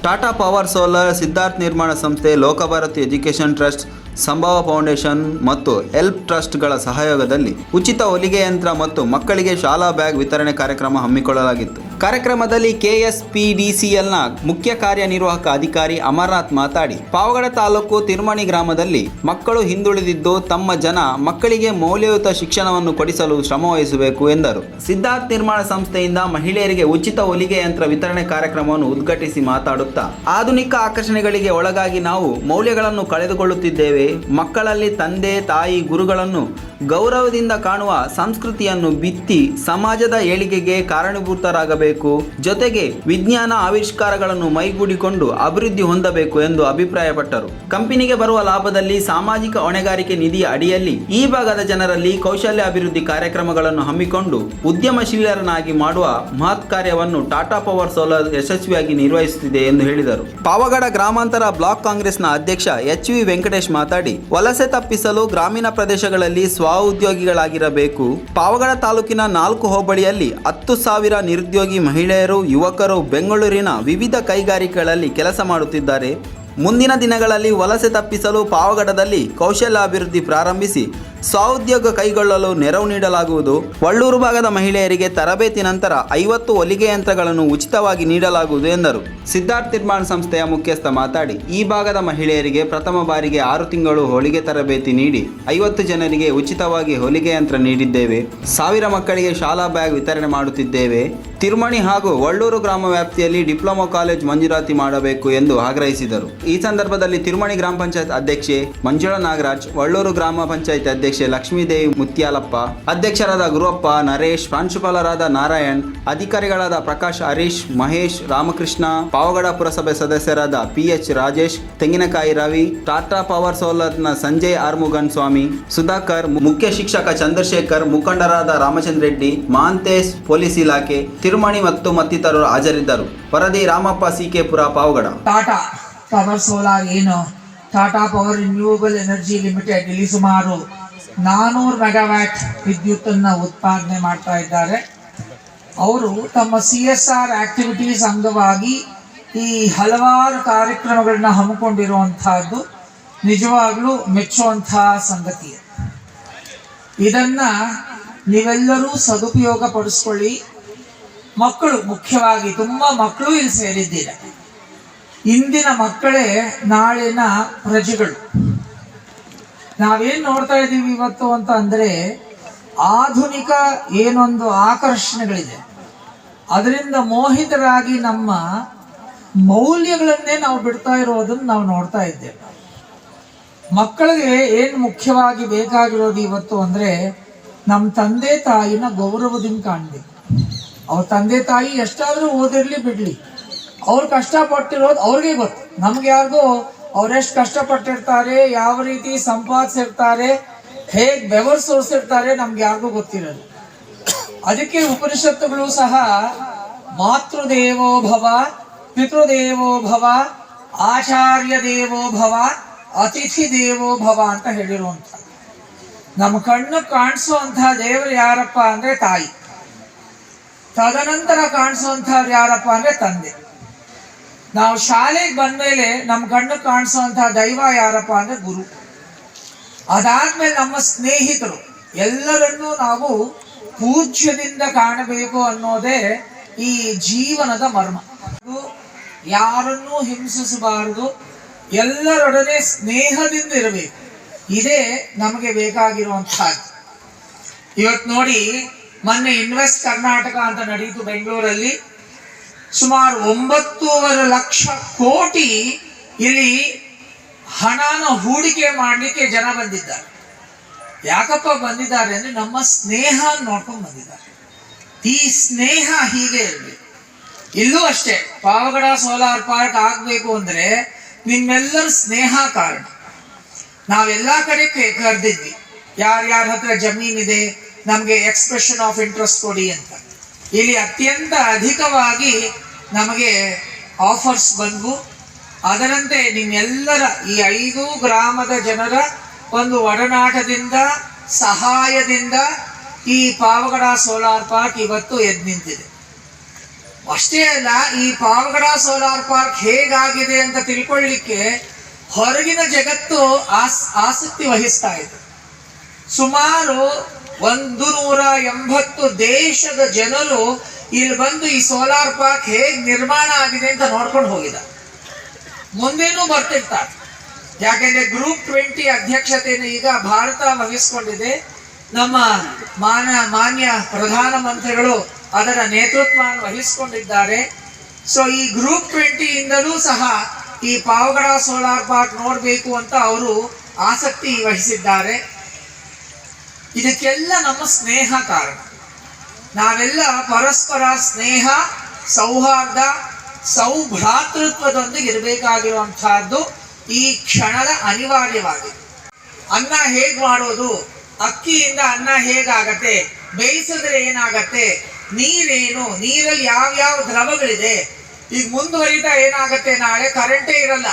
Tata power solar, Siddhartha ನಿರ್ಮಾಣ ಸಂಸ್ಥೆ, ಲೋಕಭಾರತಿ education trust, ಸಂಭವ ಫೌಂಡೇಶನ್ ಮತ್ತು ಹೆಲ್ಪ್ ಟ್ರಸ್ಟ್ಗಳ ಸಹಯೋಗದಲ್ಲಿ ಉಚಿತ ಹೊಲಿಗೆ ಯಂತ್ರ ಮತ್ತು ಮಕ್ಕಳಿಗೆ ಶಾಲಾ ಬ್ಯಾಗ್ ವಿತರಣೆ ಕಾರ್ಯಕ್ರಮ ಹಮ್ಮಿಕೊಳ್ಳಲಾಗಿತ್ತು. ಕಾರ್ಯಕ್ರಮದಲ್ಲಿ KSPDCLನ ಮುಖ್ಯ ಕಾರ್ಯನಿರ್ವಾಹಕ ಅಧಿಕಾರಿ ಅಮರನಾಥ್ ಮಾತಾಡಿ, ಪಾವಗಡ ತಾಲೂಕು ತಿರುಮಣಿ ಗ್ರಾಮದಲ್ಲಿ ಮಕ್ಕಳು ಹಿಂದುಳಿದಿದ್ದು ತಮ್ಮ ಮಕ್ಕಳಿಗೆ ಮೌಲ್ಯಯುತ ಶಿಕ್ಷಣವನ್ನು ಕೊಡಿಸಲು ಶ್ರಮವಹಿಸಬೇಕು ಎಂದರು. ಸಿದ್ಧಾರ್ಥ ನಿರ್ಮಾಣ ಸಂಸ್ಥೆಯಿಂದ ಮಹಿಳೆಯರಿಗೆ ಉಚಿತ ಹೊಲಿಗೆ ಯಂತ್ರ ವಿತರಣೆ ಕಾರ್ಯಕ್ರಮವನ್ನು ಉದ್ಘಾಟಿಸಿ ಮಾತಾಡುತ್ತಾ, ಆಧುನಿಕ ಆಕರ್ಷಣೆಗಳಿಗೆ ಒಳಗಾಗಿ ನಾವು ಮೌಲ್ಯಗಳನ್ನು ಕಳೆದುಕೊಳ್ಳುತ್ತಿದ್ದೇವೆ. ಮಕ್ಕಳಲ್ಲಿ ತಂದೆ ತಾಯಿ ಗುರುಗಳನ್ನು ಗೌರವದಿಂದ ಕಾಣುವ ಸಂಸ್ಕೃತಿಯನ್ನು ಬಿತ್ತಿ ಸಮಾಜದ ಏಳಿಗೆಗೆ ಕಾರಣೀಭೂತರಾಗಬೇಕು. ಜೊತೆಗೆ ವಿಜ್ಞಾನ ಆವಿಷ್ಕಾರಗಳನ್ನು ಮೈಗೂಡಿಕೊಂಡು ಅಭಿವೃದ್ಧಿ ಹೊಂದಬೇಕು ಎಂದು ಅಭಿಪ್ರಾಯಪಟ್ಟರು. ಕಂಪನಿಗೆ ಬರುವ ಲಾಭದಲ್ಲಿ ಸಾಮಾಜಿಕ ಹೊಣೆಗಾರಿಕೆ ನಿಧಿಯ ಅಡಿಯಲ್ಲಿ ಈ ಭಾಗದ ಜನರಲ್ಲಿ ಕೌಶಲ್ಯ ಅಭಿವೃದ್ಧಿ ಕಾರ್ಯಕ್ರಮಗಳನ್ನು ಹಮ್ಮಿಕೊಂಡು ಉದ್ಯಮಶೀಲರನ್ನಾಗಿ ಮಾಡುವ ಮಹತ್ ಕಾರ್ಯವನ್ನು ಟಾಟಾ ಪವರ್ ಸೋಲಾರ್ ಯಶಸ್ವಿಯಾಗಿ ನಿರ್ವಹಿಸುತ್ತಿದೆ ಎಂದು ಹೇಳಿದರು. ಪಾವಗಡ ಗ್ರಾಮಾಂತರ ಬ್ಲಾಕ್ ಕಾಂಗ್ರೆಸ್ನ ಅಧ್ಯಕ್ಷ HV ವೆಂಕಟೇಶ್ ಮಾತಾಡಿ, ವಲಸೆ ತಪ್ಪಿಸಲು ಗ್ರಾಮೀಣ ಪ್ರದೇಶಗಳಲ್ಲಿ ಸ್ವಉದ್ಯೋಗಿಗಳಾಗಿರಬೇಕು. ಪಾವಗಡ ತಾಲೂಕಿನ 4 ಹೋಬಳಿಯಲ್ಲಿ 10,000 ನಿರುದ್ಯೋಗಿ ಮಹಿಳೆಯರು, ಯುವಕರು ಬೆಂಗಳೂರಿನ ವಿವಿಧ ಕೈಗಾರಿಕೆಗಳಲ್ಲಿ ಕೆಲಸ ಮಾಡುತ್ತಿದ್ದಾರೆ. ಮುಂದಿನ ದಿನಗಳಲ್ಲಿ ವಲಸೆ ತಪ್ಪಿಸಲು ಪಾವಗಡದಲ್ಲಿ ಕೌಶಲ್ಯಾಭಿವೃದ್ಧಿ ಪ್ರಾರಂಭಿಸಿ ಸ್ವಉದ್ಯೋಗ ಕೈಗೊಳ್ಳಲು ನೆರವು ನೀಡಲಾಗುವುದು. ವಳ್ಳೂರು ಭಾಗದ ಮಹಿಳೆಯರಿಗೆ ತರಬೇತಿ ನಂತರ 50 ಹೊಲಿಗೆ ಯಂತ್ರಗಳನ್ನು ಉಚಿತವಾಗಿ ನೀಡಲಾಗುವುದು ಎಂದರು. ಸಿದ್ಧಾರ್ಥ ನಿರ್ಮಾಣ ಸಂಸ್ಥೆಯ ಮುಖ್ಯಸ್ಥ ಮಾತಾಡಿ, ಈ ಭಾಗದ ಮಹಿಳೆಯರಿಗೆ ಪ್ರಥಮ ಬಾರಿಗೆ 6 ತಿಂಗಳು ಹೊಲಿಗೆ ತರಬೇತಿ ನೀಡಿ 50 ಜನರಿಗೆ ಉಚಿತವಾಗಿ ಹೊಲಿಗೆ ಯಂತ್ರ ನೀಡಿದ್ದೇವೆ. 1000 ಮಕ್ಕಳಿಗೆ ಶಾಲಾ ಬ್ಯಾಗ್ ವಿತರಣೆ ಮಾಡುತ್ತಿದ್ದೇವೆ. ತಿರುಮಣಿ ಹಾಗೂ ವಳ್ಳೂರು ಗ್ರಾಮ ವ್ಯಾಪ್ತಿಯಲ್ಲಿ ಡಿಪ್ಲೊಮಾ ಕಾಲೇಜ್ ಮಂಜೂರಾತಿ ಮಾಡಬೇಕು ಎಂದು ಆಗ್ರಹಿಸಿದರು. ಈ ಸಂದರ್ಭದಲ್ಲಿ ತಿರುಮಣಿ ಗ್ರಾಮ ಪಂಚಾಯತ್ ಅಧ್ಯಕ್ಷೆ ಮಂಜುಳಾ ನಾಗರಾಜ್, ವಳ್ಳೂರು ಗ್ರಾಮ ಪಂಚಾಯತ್ ಅಧ್ಯಕ್ಷೆ ಲಕ್ಷ್ಮೀದೇವಿ ಮುತ್ಯಾಲಪ್ಪ, ಅಧ್ಯಕ್ಷರಾದ ಗುರುವಪ್ಪ, ನರೇಶ್, ಪ್ರಾಂಶುಪಾಲರಾದ ನಾರಾಯಣ್, ಅಧಿಕಾರಿಗಳಾದ ಪ್ರಕಾಶ್, ಹರೀಶ್, ಮಹೇಶ್, ರಾಮಕೃಷ್ಣ, ಪಾವಗಡ ಪುರಸಭೆ ಸದಸ್ಯರಾದ PH ರಾಜೇಶ್, ತೆಂಗಿನಕಾಯಿ ರವಿ, ಟಾಟಾ ಪವರ್ ಸೋಲಾರ್ನ ಸಂಜಯ್ ಆರ್ಮುಗನ್ ಸ್ವಾಮಿ, ಸುಧಾಕರ್, ಮುಖ್ಯ ಶಿಕ್ಷಕ ಚಂದ್ರಶೇಖರ್, ಮುಖಂಡರಾದ ರಾಮಚಂದ್ರ ರೆಡ್ಡಿ, ಮಹಾಂತೇಶ್, ಪೊಲೀಸ್ ಇಲಾಖೆ, ತಿರುಮಣಿ ಮತ್ತು ಮತ್ತಿತರರು ಹಾಜರಿದ್ದರು. ವರದಿ ರಾಮಪ್ಪ, CK-ಪುರ, ಪಾವಗಡ. ಟಾಟಾ ಪವರ್ ಸೋಲಾರ್ ಏನು Tata power renewable energy limited ಇಲ್ಲಿ ಸುಮಾರು 400 ಮೆಗಾವ್ಯಾಟ್ ವಿದ್ಯುತ್ತನ್ನು ಉತ್ಪಾದನೆ ಮಾಡ್ತಾ ಇದ್ದಾರೆ. ಅವರು ತಮ್ಮ CSR ಆಕ್ಟಿವಿಟೀಸ್ ಅಂಗವಾಗಿ ಈ ಹಲವಾರು ಕಾರ್ಯಕ್ರಮಗಳನ್ನ ಹಮ್ಮಿಕೊಂಡಿರುವಂತಹದ್ದು ನಿಜವಾಗ್ಲೂ ಮೆಚ್ಚುವಂತಹ ಸಂಗತಿ. ಇದನ್ನ ನೀವೆಲ್ಲರೂ ಸದುಪಯೋಗ ಪಡಿಸ್ಕೊಳ್ಳಿ. ಮಕ್ಕಳು ಮುಖ್ಯವಾಗಿ ತುಂಬಾ ಮಕ್ಕಳು ಇಲ್ಲಿ ಸೇರಿದ್ದೀರ. ಇಂದಿನ ಮಕ್ಕಳೇ ನಾಳಿನ ಪ್ರಜೆಗಳು. ನಾವೇನ್ ನೋಡ್ತಾ ಇದ್ದೀವಿ ಇವತ್ತು ಅಂತ ಅಂದ್ರೆ, ಆಧುನಿಕ ಏನೊಂದು ಆಕರ್ಷಣೆಗಳಿದೆ ಅದರಿಂದ ಮೋಹಿತರಾಗಿ ನಮ್ಮ ಮೌಲ್ಯಗಳನ್ನೇ ನಾವು ಬಿಡ್ತಾ ಇರೋದನ್ನು ನಾವು ನೋಡ್ತಾ ಇದ್ದೇವೆ. ಮಕ್ಕಳಿಗೆ ಏನು ಮುಖ್ಯವಾಗಿ ಬೇಕಾಗಿರೋದು ಇವತ್ತು ಅಂದ್ರೆ, ನಮ್ಮ ತಂದೆ ತಾಯಿನ ಗೌರವದಿಂದ ಕಾಣಬೇಕು. ಅವ್ರ ತಂದೆ ತಾಯಿ ಎಷ್ಟಾದ್ರೂ ಓದಿರ್ಲಿ ಬಿಡ್ಲಿ, ಅವ್ರು ಕಷ್ಟಪಟ್ಟಿರೋದು ಅವ್ರಿಗೆ ಗೊತ್ತು. ನಮ್ಗೆ ಯಾರಿಗೂ ಅವ್ರೆಷ್ಟು ಕಷ್ಟಪಟ್ಟಿರ್ತಾರೆ, ಯಾವ ರೀತಿ ಸಂಪಾದಿಸಿರ್ತಾರೆ, ಹೇಗೆ ಬೆವರು ಸೋರಿಸಿರ್ತಾರೆ ನಮ್ಗೆ ಯಾರಿಗೂ ಗೊತ್ತಿರಲ್ಲ. ಅದಕ್ಕೆ ಉಪನಿಷತ್ತುಗಳು ಸಹ ಮಾತೃದೇವೋ ಭವ, ಪಿತೃದೇವೋ ಭವ, ಆಚಾರ್ಯ ದೇವೋ ಭವ, ಅತಿಥಿ ದೇವೋ ಭವ ಅಂತ ಹೇಳಿರುವಂತ. ನಮ್ಮ ಕಣ್ಣು ಕಾಣಿಸುವಂತಹ ದೇವರು ಯಾರಪ್ಪ ಅಂದ್ರೆ ತಾಯಿ. ತದನಂತರ ಕಾಣಿಸುವಂತಹವ್ರು ಯಾರಪ್ಪ ಅಂದ್ರೆ ತಂದೆ. ನಾವು ಶಾಲೆಗೆ ಬಂದ್ಮೇಲೆ ನಮ್ಮ ಕಣ್ಣು ಕಾಣಿಸುವಂತಹ ದೈವ ಯಾರಪ್ಪ ಅಂದ್ರೆ ಗುರು. ಅದಾದ್ಮೇಲೆ ನಮ್ಮ ಸ್ನೇಹಿತರು ಎಲ್ಲರನ್ನೂ ನಾವು ಪೂಜ್ಯದಿಂದ ಕಾಣಬೇಕು ಅನ್ನೋದೇ ಈ ಜೀವನದ ಮರ್ಮ. ಯಾರನ್ನೂ ಹಿಂಸಿಸಬಾರದು, ಎಲ್ಲರೊಡನೆ ಸ್ನೇಹದಿಂದ ಇರಬೇಕು. ಇದೇ ನಮಗೆ ಬೇಕಾಗಿರುವಂತಹದ್ದು. ಇವತ್ತು ನೋಡಿ, ಮೊನ್ನೆ ಇನ್ವೆಸ್ಟ್ ಕರ್ನಾಟಕ ಅಂತ ನಡೀತು ಬೆಂಗಳೂರಲ್ಲಿ. ಸುಮಾರು 9.5 ಲಕ್ಷ ಕೋಟಿ ಇಲ್ಲಿ ಹಣನ ಹೂಡಿಕೆ ಮಾಡಲಿಕ್ಕೆ ಜನ ಬಂದಿದ್ದಾರೆ. ಯಾಕಪ್ಪ ಬಂದಿದ್ದಾರೆ ಅಂದ್ರೆ, ನಮ್ಮ ಸ್ನೇಹ ನೋಡ್ಕೊಂಡು ಬಂದಿದ್ದಾರೆ. ಈ ಸ್ನೇಹ ಹೀಗೆ ಇರಬೇಕು. ಇಲ್ಲೂ ಅಷ್ಟೇ, ಪಾವಗಡ ಸೋಲಾರ್ ಪಾರ್ಕ್ ಆಗ್ಬೇಕು ಅಂದ್ರೆ ನಿಮ್ಮೆಲ್ಲರ ಸ್ನೇಹ ಕಾರಣ. ನಾವೆಲ್ಲಾ ಕಡೆ ಕರೆದಿದ್ವಿ, ಯಾರ್ಯಾರ ಹತ್ರ ಜಮೀನಿದೆ ನಮಗೆ ಎಕ್ಸ್ಪ್ರೆಷನ್ ಆಫ್ ಇಂಟ್ರೆಸ್ಟ್ ಕೊಡಿ ಅಂತ. ಇಲ್ಲಿ ಅತ್ಯಂತ ಅಧಿಕವಾಗಿ ನಮಗೆ ಆಫರ್ಸ್ ಬಂದವು. ಅದರಂತೆ ನಿಮ್ಮೆಲ್ಲರ ಈ 5 ಗ್ರಾಮದ ಜನರ ಒಂದು ಒಡನಾಟದಿಂದ, ಸಹಾಯದಿಂದ ಈ ಪಾವಗಡ ಸೋಲಾರ್ ಪಾರ್ಕ್ ಇವತ್ತು ಎದ್ದು ನಿಂತಿದೆ. ಅಷ್ಟೇ ಅಲ್ಲ, ಈ ಪಾವಗಡ ಸೋಲಾರ್ ಪಾರ್ಕ್ ಹೇಗಾಗಿದೆ ಅಂತ ತಿಳ್ಕೊಳ್ಳಿಕ್ಕೆ ಹೊರಗಿನ ಜಗತ್ತು ಆಸಕ್ತಿ ವಹಿಸ್ತಾ ಇದೆ. ಸುಮಾರು 180 ದೇಶದ ಜನರು ಇಲ್ಲಿ ಬಂದು ಈ ಸೋಲಾರ್ ಪಾರ್ಕ್ ಹೇಗ್ ನಿರ್ಮಾಣ ಆಗಿದೆ ಅಂತ ನೋಡ್ಕೊಂಡು ಹೋಗಿದ್ದಾರೆ. ಮುಂದೇನೂ ಬರ್ತಿರ್ತಾರೆ. ಯಾಕೆಂದ್ರೆ ಗ್ರೂಪ್ 20 ಅಧ್ಯಕ್ಷತೆಯನ್ನು ಈಗ ಭಾರತ ವಹಿಸ್ಕೊಂಡಿದೆ. ನಮ್ಮ ಮಾನ್ಯ ಪ್ರಧಾನಮಂತ್ರಿಗಳು ಅದರ ನೇತೃತ್ವವನ್ನು ವಹಿಸಿಕೊಂಡಿದ್ದಾರೆ. ಸೊ ಈ ಗ್ರೂಪ್ 20 ಇಂದಲೂ ಸಹ ಈ ಪಾವಗಡ ಸೋಲಾರ್ ಪಾರ್ಕ್ ನೋಡಬೇಕು ಅಂತ ಅವರು ಆಸಕ್ತಿ ವಹಿಸಿದ್ದಾರೆ. ಇದಕ್ಕೆಲ್ಲ ನಮ್ಮ ಸ್ನೇಹ ಕಾರಣ. ನಾವೆಲ್ಲ ಪರಸ್ಪರ ಸ್ನೇಹ, ಸೌಹಾರ್ದ, ಸೌಭ್ರಾತೃತ್ವದೊಂದಿಗೆ ಇರಬೇಕಾಗಿರುವಂತಹದ್ದು ಈ ಕ್ಷಣದ ಅನಿವಾರ್ಯವಾಗಿದೆ. ಅನ್ನ ಹೇಗ್ ಮಾಡೋದು, ಅಕ್ಕಿಯಿಂದ ಅನ್ನ ಹೇಗಾಗತ್ತೆ, ಬೇಯಿಸಿದ್ರೆ ಏನಾಗತ್ತೆ, ನೀರೇನು, ನೀರಲ್ಲಿ ಯಾವ್ಯಾವ ದ್ರವಗಳಿದೆ, ಈಗ ಮುಂದುವರಿತಾ ಏನಾಗತ್ತೆ, ನಾಳೆ ಕರೆಂಟೇ ಇರಲ್ಲ.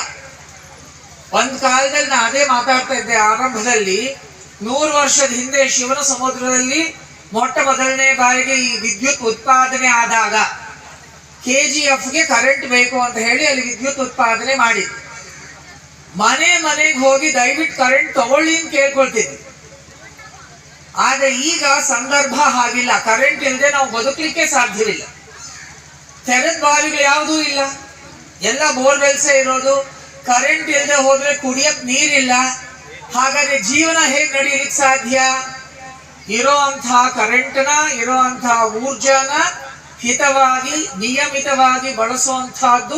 ಒಂದ್ ಕಾಲದಲ್ಲಿ ನಾ ಅದೇ ಮಾತಾಡ್ತಾ ಇದ್ದೆ ಆರಂಭದಲ್ಲಿ, 100 ವರ್ಷದ ಹಿಂದೆ ಶಿವನ ಸಮುದ್ರದಲ್ಲಿ ಮೊಟ್ಟ ಮೊದಲನೇ ಬಾರಿಗೆ ಈ ವಿದ್ಯುತ್ ಉತ್ಪಾದನೆ ಆದಾಗ KGFಗೆ ಕರೆಂಟ್ ಬೇಕು ಅಂತ ಹೇಳಿ ಅಲ್ಲಿ ವಿದ್ಯುತ್ ಉತ್ಪಾದನೆ ಮಾಡಿದ್ವಿ. ಮನೆಗೆ ಹೋಗಿ ದಯವಿಟ್ಟು ಕರೆಂಟ್ ತಗೊಳ್ಳಿ ಅಂತ ಕೇಳ್ಕೊಳ್ತಿದ್ವಿ. ಆದ್ರೆ ಈಗ ಸಂದರ್ಭ ಹಾಗಿಲ್ಲ. ಕರೆಂಟ್ ಇಲ್ಲದೆ ನಾವು ಬದುಕಲಿಕ್ಕೆ ಸಾಧ್ಯವಿಲ್ಲ. ತೆರೆದ ಬಾವಿಗಳು ಯಾವುದೂ ಇಲ್ಲ, ಎಲ್ಲ ಬೋರ್ವೆಲ್ಸೇ ಇರೋದು. ಕರೆಂಟ್ ಇಲ್ಲದೆ ಹೋದ್ರೆ ಕುಡಿಯಕ್ ನೀರಿಲ್ಲ. ಹಾಗಾದ್ರೆ ಜೀವನ ಹೇಗೆ ನಡೆಯಲಿಕ್ಕೆ ಸಾಧ್ಯ? ಇರೋಂತಹ ಕರೆಂಟ್ನ, ಇರೋಂತಹ ಊರ್ಜಾನ ಹಿತವಾಗಿ ನಿಯಮಿತವಾಗಿ ಬಳಸುವಂತಹದ್ದು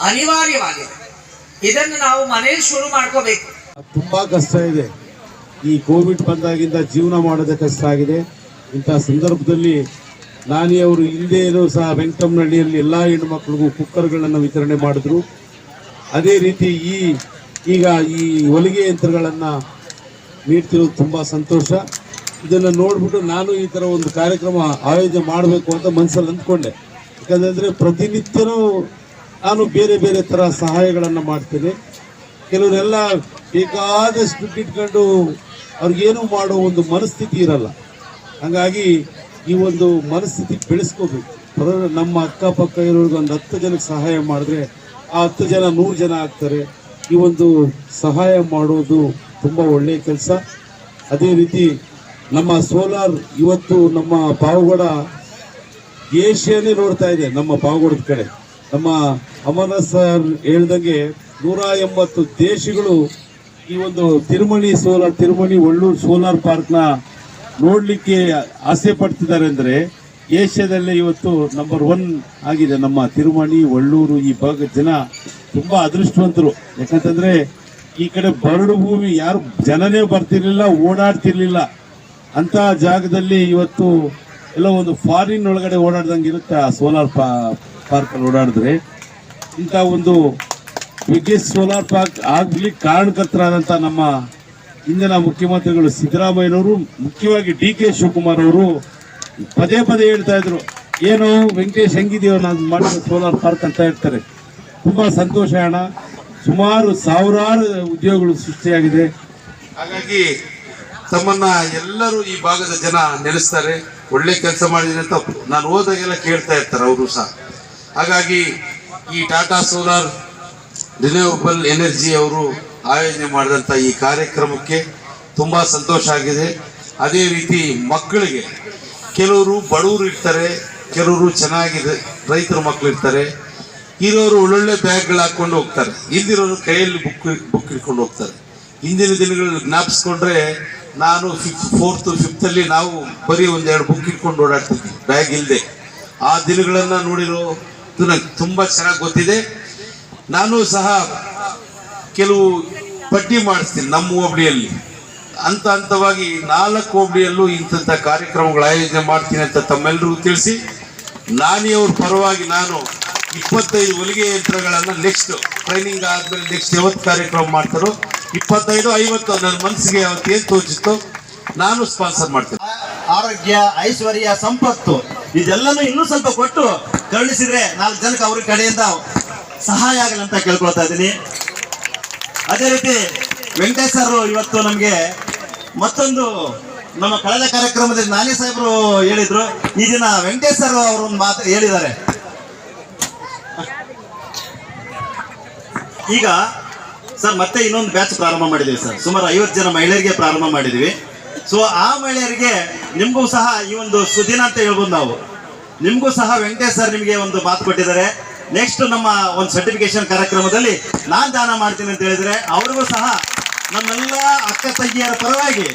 ಅನಿವಾರ್ಯವಾಗಿದೆ. ಇದನ್ನು ನಾವು ಮನೇಲಿ ಶುರು ಮಾಡ್ಕೋಬೇಕು. ತುಂಬಾ ಕಷ್ಟ ಇದೆ. ಈ ಕೋವಿಡ್ ಬಂದಾಗಿಂದ ಜೀವನ ಮಾಡೋದೇ ಕಷ್ಟ ಆಗಿದೆ. ಇಂತಹ ಸಂದರ್ಭದಲ್ಲಿ ನಾನಿಯವರು ಹಿಂದೆಯೂ ಸಹ ವೆಂಕಟಮ್ಮನಹಳ್ಳಿಯಲ್ಲಿ ಎಲ್ಲ ಹೆಣ್ಣು ಮಕ್ಕಳಿಗೂ ಕುಕ್ಕರ್ಗಳನ್ನು ವಿತರಣೆ ಮಾಡಿದ್ರು. ಅದೇ ರೀತಿ ಈಗ ಈ ಹೊಲಿಗೆ ಯಂತ್ರಗಳನ್ನು ನೀಡ್ತಿರೋದು ತುಂಬ ಸಂತೋಷ. ಇದನ್ನು ನೋಡ್ಬಿಟ್ಟು ನಾನು ಈ ಥರ ಒಂದು ಕಾರ್ಯಕ್ರಮ ಆಯೋಜನೆ ಮಾಡಬೇಕು ಅಂತ ಮನಸ್ಸಲ್ಲಿ ಅಂದ್ಕೊಂಡೆ. ಯಾಕಂದರೆ ಪ್ರತಿನಿತ್ಯನೂ ನಾನು ಬೇರೆ ಬೇರೆ ಥರ ಸಹಾಯಗಳನ್ನು ಮಾಡ್ತೇನೆ. ಕೆಲವರೆಲ್ಲ ಬೇಕಾದಷ್ಟು ದುಡ್ಡು ಇಟ್ಕೊಂಡು ಅವ್ರಿಗೇನು ಮಾಡೋ ಒಂದು ಮನಸ್ಥಿತಿ ಇರಲ್ಲ. ಹಾಗಾಗಿ ಈ ಒಂದು ಮನಸ್ಥಿತಿ ಬೆಳೆಸ್ಕೋಬೇಕು. ನಮ್ಮ ಅಕ್ಕಪಕ್ಕ ಇರೋರಿಗೆ ಒಂದು 10 ಜನಕ್ಕೆ ಸಹಾಯ ಮಾಡಿದ್ರೆ ಆ 10 ಜನ 100 ಜನ ಆಗ್ತಾರೆ. ಈ ಒಂದು ಸಹಾಯ ಮಾಡೋದು ತುಂಬ ಒಳ್ಳೆಯ ಕೆಲಸ. ಅದೇ ರೀತಿ ನಮ್ಮ ಸೋಲಾರ್ ಇವತ್ತು ನಮ್ಮ ಪಾವಗಡ ಏಷ್ಯಾನೇ ನೋಡ್ತಾ ಇದೆ. ನಮ್ಮ ಪಾವಗಡದ ಕಡೆ ನಮ್ಮ ಅಮರನಾಥ್ ಸರ್ ಹೇಳ್ದಂಗೆ 180 ದೇಶಗಳು ಈ ಒಂದು ತಿರುಮಣಿ ಒಳ್ಳೂರು ಸೋಲಾರ್ ಪಾರ್ಕ್ನ ನೋಡಲಿಕ್ಕೆ ಆಸೆ ಪಡ್ತಿದ್ದಾರೆ. ಅಂದರೆ ಏಷ್ಯಾದಲ್ಲೇ ಇವತ್ತು ನಂಬರ್ 1 ಆಗಿದೆ ನಮ್ಮ ತಿರುಮಣಿ ಒಳ್ಳೂರು. ಈ ಭಾಗದ ಜನ ತುಂಬ ಅದೃಷ್ಟವಂತರು. ಯಾಕಂತಂದರೆ ಈ ಕಡೆ ಬರಡು ಭೂಮಿ, ಯಾರು ಜನನೇ ಬರ್ತಿರ್ಲಿಲ್ಲ, ಓಡಾಡ್ತಿರ್ಲಿಲ್ಲ. ಅಂಥ ಜಾಗದಲ್ಲಿ ಇವತ್ತು ಎಲ್ಲ ಒಂದು ಫಾರಿನ್ ಒಳಗಡೆ ಓಡಾಡ್ದಂಗೆ ಇರುತ್ತೆ ಆ ಸೋಲಾರ್ ಪಾರ್ಕಲ್ಲಿ ಓಡಾಡಿದ್ರೆ. ಇಂಥ ಒಂದು ಬಿಗ್ಗೆಸ್ಟ್ ಸೋಲಾರ್ ಪಾರ್ಕ್ ಆಗ್ಲಿಕ್ಕೆ ಕಾರಣಕರ್ತರಾದಂಥ ನಮ್ಮ ಇಂದಿನ ಮುಖ್ಯಮಂತ್ರಿಗಳು ಸಿದ್ದರಾಮಯ್ಯನವರು, ಮುಖ್ಯವಾಗಿ DK ಶಿವಕುಮಾರ್ ಅವರು ಪದೇ ಹೇಳ್ತಾ ಇದ್ರು, ಏನು ವೆಂಕಟೇಶ್ ಹೆಂಗಿದೆಯೋ ನಾನು ಮಾಡಿದ ಸೋಲಾರ್ ಪಾರ್ಕ್ ಅಂತ ಹೇಳ್ತಾರೆ. ತುಂಬ ಸಂತೋಷ ಅಣ್ಣ. ಸುಮಾರು ಸಾವಿರಾರು ಉದ್ಯೋಗಗಳು ಸೃಷ್ಟಿಯಾಗಿದೆ. ಹಾಗಾಗಿ ತಮ್ಮನ್ನ ಎಲ್ಲರೂ ಈ ಭಾಗದ ಜನ ನೆಲೆಸ್ತಾರೆ. ಒಳ್ಳೆ ಕೆಲಸ ಮಾಡಿದ್ದೀನಿ ಅಂತ ನಾನು ಹೋದಾಗೆಲ್ಲ ಕೇಳ್ತಾ ಇರ್ತಾರೆ ಅವರು ಸಹ. ಹಾಗಾಗಿ ಈ ಟಾಟಾ ಸೋಲಾರ್ ರಿನ್ಯೂವಬಲ್ ಎನರ್ಜಿ ಅವರು ಆಯೋಜನೆ ಮಾಡಿದಂಥ ಈ ಕಾರ್ಯಕ್ರಮಕ್ಕೆ ತುಂಬ ಸಂತೋಷ ಆಗಿದೆ. ಅದೇ ರೀತಿ ಮಕ್ಕಳಿಗೆ ಕೆಲವರು ಬಡವರು ಇರ್ತಾರೆ, ಕೆಲವರು ಚೆನ್ನಾಗಿದೆ ರೈತರ ಮಕ್ಕಳು ಇರ್ತಾರೆ. ಇರೋರು ಒಳ್ಳೊಳ್ಳೆ ಬ್ಯಾಗ್ಗಳು ಹಾಕ್ಕೊಂಡು ಹೋಗ್ತಾರೆ, ಇಲ್ದಿರೋರು ಕೈಯಲ್ಲಿ ಬುಕ್ ಇಟ್ಕೊಂಡು ಹೋಗ್ತಾರೆ. ಹಿಂದಿನ ದಿನಗಳು ಜ್ಞಾಪಿಸ್ಕೊಂಡ್ರೆ ನಾನು 4th 5th ನಾವು ಬರೀ 1-2 ಬುಕ್ ಇಟ್ಕೊಂಡು ಓಡಾಡ್ತಿದ್ವಿ ಬ್ಯಾಗ್ ಇಲ್ಲದೆ. ಆ ದಿನಗಳನ್ನು ನೋಡಿರೋದು ನನಗೆ ತುಂಬ ಚೆನ್ನಾಗಿ ಗೊತ್ತಿದೆ. ನಾನು ಸಹ ಕೆಲವು ಪಟ್ಟಿ ಮಾಡಿಸ್ತೀನಿ ನಮ್ಮ ಹೋಬಳಿಯಲ್ಲಿ. ಹಂತವಾಗಿ 4 ಹೋಬಳಿಯಲ್ಲೂ ಇಂಥ ಕಾರ್ಯಕ್ರಮಗಳ ಆಯೋಜನೆ ಮಾಡ್ತೀನಿ ಅಂತ ತಮ್ಮೆಲ್ಲರಿಗೂ ತಿಳಿಸಿ, ನಾನಿಯವ್ರ ಪರವಾಗಿ ನಾನು 25 ಹೊಲಿಗೆ ಯಂತ್ರಗಳನ್ನು ನೆಕ್ಸ್ಟ್ ಟ್ರೈನಿಂಗ್ ಆದಮೇಲೆ ನೆಕ್ಸ್ಟ್ ಯಾವತ್ತು ಕಾರ್ಯಕ್ರಮ ಮಾಡ್ತಾರೋ 25-50 ನನ್ನ ಮನಸ್ಸಿಗೆ ಅವತ್ತು ಏನು ತೋಚಿತ್ತೋ ನಾನು ಸ್ಪಾನ್ಸರ್ ಮಾಡ್ತೇನೆ. ಆರೋಗ್ಯ, ಐಶ್ವರ್ಯ, ಸಂಪತ್ತು ಇದೆಲ್ಲನೂ ಇನ್ನೂ ಸ್ವಲ್ಪ ಕೊಟ್ಟು ಕರುಣಿಸಿದ್ರೆ 4 ಜನಕ್ಕೆ ಅವ್ರ ಕಡೆಯಿಂದ ಸಹಾಯ ಆಗಲಿ ಅಂತ ಕೇಳ್ಕೊಳ್ತಾ ಇದ್ದೀನಿ. ಅದೇ ರೀತಿ ವೆಂಕಟೇಶ್ ಸರ್ ಇವತ್ತು ನಮಗೆ ಮತ್ತೊಂದು ನಮ್ಮ ಕಳೆದ ಕಾರ್ಯಕ್ರಮದಲ್ಲಿ ನಾನಿ ಸಾಹೇಬರು ಹೇಳಿದ್ರು, ಈ ದಿನ ವೆಂಕಟೇಶ್ ಸರ್ ಅವರು ಒಂದು ಮಾತು ಹೇಳಿದ್ದಾರೆ. ಈಗ ಸರ್ ಮತ್ತೆ ಇನ್ನೊಂದು ಬ್ಯಾಚ್ ಪ್ರಾರಂಭ ಮಾಡಿದ್ದೀವಿ ಸರ್. ಸುಮಾರು 50 ಜನ ಮಹಿಳೆಯರಿಗೆ ಪ್ರಾರಂಭ ಮಾಡಿದ್ದೀವಿ. ಸೊ ಆ ಮಹಿಳೆಯರಿಗೆ ನಿಮಗೂ ಸಹ ಈ ಒಂದು ಸುದಿನ ಅಂತ ಹೇಳ್ಬೋದು ನಾವು. ನಿಮಗೂ ಸಹ ವೆಂಕಟೇಶ್ ಸರ್ ನಿಮಗೆ ಒಂದು ಮಾತು ಕೊಟ್ಟಿದ್ದಾರೆ. ನೆಕ್ಸ್ಟ್ ನಮ್ಮ ಒಂದು ಸರ್ಟಿಫಿಕೇಶನ್ ಕಾರ್ಯಕ್ರಮದಲ್ಲಿ ನಾನು ದಾನ ಮಾಡ್ತೀನಿ ಅಂತ ಹೇಳಿದ್ರೆ ಅವ್ರಿಗೂ ಸಹ ನಮ್ಮೆಲ್ಲ ಅಕ್ಕ ತಂಗಿಯರ ಪರವಾಗಿ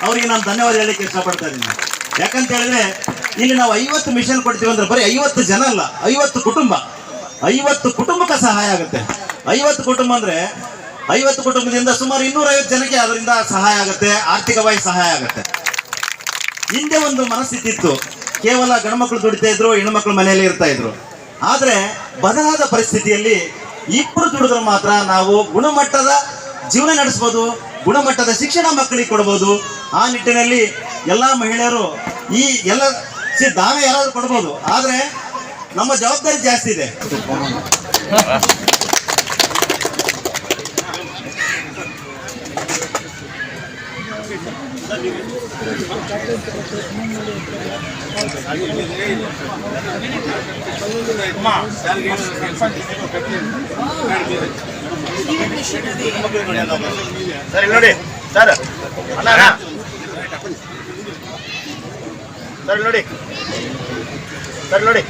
ಅವರಿಗೆ ನಾನು ಧನ್ಯವಾದ ಹೇಳಲಿಕ್ಕೆ ಇಷ್ಟಪಡ್ತಾ ಇದ್ದೀನಿ. ಯಾಕಂತ ಹೇಳಿದ್ರೆ ಇಲ್ಲಿ ನಾವು 50 ಮಿಷನ್ ಕೊಡ್ತೀವಿ ಅಂದ್ರೆ ಬರೀ 50 ಜನ ಅಲ್ಲ, 50 ಕುಟುಂಬ, 50 ಕುಟುಂಬಕ್ಕೆ ಸಹಾಯ ಆಗುತ್ತೆ. 50 ಕುಟುಂಬ ಅಂದ್ರೆ 50 ಕುಟುಂಬದಿಂದ ಸುಮಾರು 250 ಜನಕ್ಕೆ ಅದರಿಂದ ಸಹಾಯ ಆಗುತ್ತೆ, ಆರ್ಥಿಕವಾಗಿ ಸಹಾಯ ಆಗುತ್ತೆ. ಹಿಂದೆ ಒಂದು ಮನಸ್ಥಿತಿ ಇತ್ತು, ಕೇವಲ ಗಂಡ್ಮಕ್ಳು ದುಡಿತಾ ಇದ್ರು, ಹೆಣ್ಮಕ್ಳು ಮನೆಯಲ್ಲಿ ಇರ್ತಾ ಇದ್ರು. ಆದ್ರೆ ಬದಲಾದ ಪರಿಸ್ಥಿತಿಯಲ್ಲಿ ಇಬ್ಬರು ದುಡಿದ್ರೆ ಮಾತ್ರ ನಾವು ಗುಣಮಟ್ಟದ ಜೀವನ ನಡೆಸ್ಬೋದು, ಗುಣಮಟ್ಟದ ಶಿಕ್ಷಣ ಮಕ್ಕಳಿಗೆ ಕೊಡ್ಬೋದು. ಆ ನಿಟ್ಟಿನಲ್ಲಿ ಎಲ್ಲ ಮಹಿಳೆಯರು ಈ ಎಲ್ಲ ದಾನ ಯಾರಾದ್ರೂ ಕೊಡ್ಬೋದು, ಆದ್ರೆ ನಮ್ಮ ಜವಾಬ್ದಾರಿ ಜಾಸ್ತಿ ಇದೆ. ಸರ್ ನೋಡಿ ಸರ್, ಅಣ್ಣ ಸರ್ ನೋಡಿ ಸರ್ ನೋಡಿ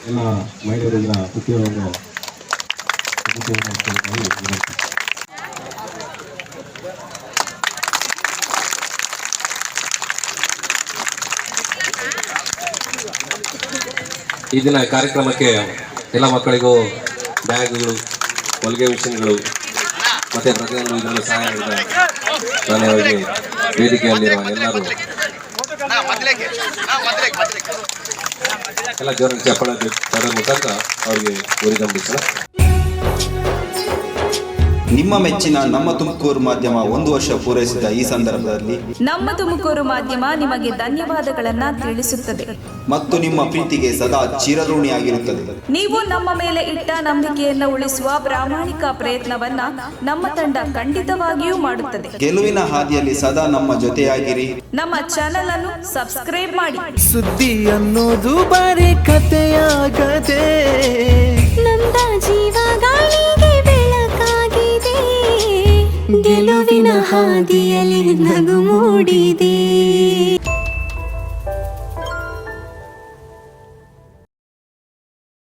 ಎಲ್ಲ ಮಹಿಳೆಯರಿಂದ ಉಪಯೋಗ ಈ ದಿನ ಕಾರ್ಯಕ್ರಮಕ್ಕೆ ಎಲ್ಲ ಮಕ್ಕಳಿಗೂ ಬ್ಯಾಗ್ಗಳು, ಹೊಲಿಗೆ ಮಿಷನ್ಗಳು ಮತ್ತು ಪ್ರತಿಯೊಂದು ಇದನ್ನು ಸಹಾಯ ಮಾಡಿದ ನಾನು ಅವರಿಗೆ ವೇದಿಕೆಯಲ್ಲಿರುವ ಎಲ್ಲರೂ ಎಲ್ಲ ಜೋರ ಚಪ್ಪಳ ಮುಖಾಂತರ ಅವರಿಗೆ ಗುರಿಗಂಬಿಸೋಣ. ನಿಮ್ಮ ಮೆಚ್ಚಿನ ನಮ್ಮ ತುಮಕೂರು ಮಾಧ್ಯಮ 1 ವರ್ಷ ಪೂರೈಸಿದ ಈ ಸಂದರ್ಭದಲ್ಲಿ ನಮ್ಮ ತುಮಕೂರು ಮಾಧ್ಯಮ ನಿಮಗೆ ಧನ್ಯವಾದಗಳನ್ನ ತಿಳಿಸುತ್ತದೆ ಮತ್ತು ನಿಮ್ಮ ಪ್ರೀತಿಗೆ ಸದಾ ಚಿರಋಣಿಯಾಗಿರುತ್ತದೆ. ನೀವು ನಮ್ಮ ಮೇಲೆ ಇಟ್ಟ ನಂಬಿಕೆಯನ್ನು ಉಳಿಸುವ ಪ್ರಾಮಾಣಿಕ ಪ್ರಯತ್ನವನ್ನ ನಮ್ಮ ತಂಡ ಖಂಡಿತವಾಗಿಯೂ ಮಾಡುತ್ತದೆ. ಗೆಲುವಿನ ಹಾದಿಯಲ್ಲಿ ಸದಾ ನಮ್ಮ ಜೊತೆಯಾಗಿರಿ. ನಮ್ಮ ಚಾನೆಲ್ ಅನ್ನು ಸಬ್ಸ್ಕ್ರೈಬ್ ಮಾಡಿ. ಸುದ್ದಿ ಅನ್ನೋದು ಬರೀ ಕಥೆಯಾಗದೆ ನಮ್ದ ಜೀವ ಗಾಳಿಗೆ ಬೆಳಕಾಗಿದೆ, ಗೆಲುವಿನ ಹಾದಿಯಲ್ಲಿ ನಗು ಮೂಡಿದೆ.